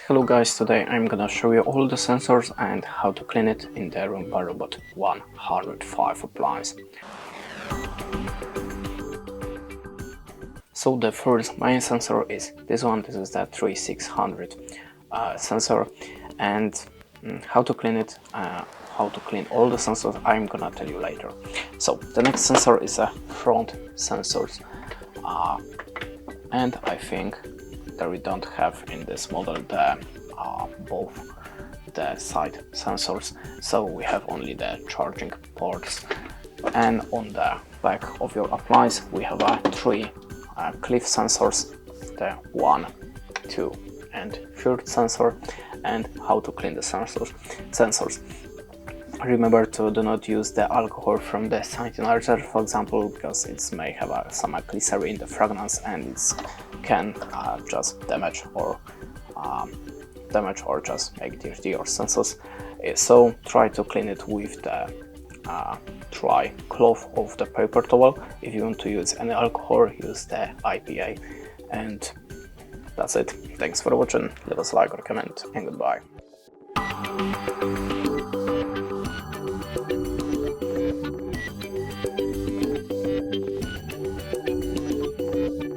Hello guys, today I'm gonna show you all the sensors and how to clean it in the Roomba Robot 105 appliance. So the first main sensor is this one. This is the 3600 sensor, and how to clean it, how to clean all the sensors, I'm gonna tell you later. So the next sensor is a front sensors, and I think that we don't have in this model the both the side sensors, so we have only the charging ports. And on the back of your appliance we have three cliff sensors, the 1, 2 and 3rd sensor, and how to clean the sensors. Remember to do not use the alcohol from the sanitizer, for example, because it may have some glycerin in the fragrance and it can just damage or just make dirty your sensors. So try to clean it with the dry cloth of the paper towel. If you want to use any alcohol, use the IPA. And that's it. Thanks for watching. Leave us a like or comment, and goodbye.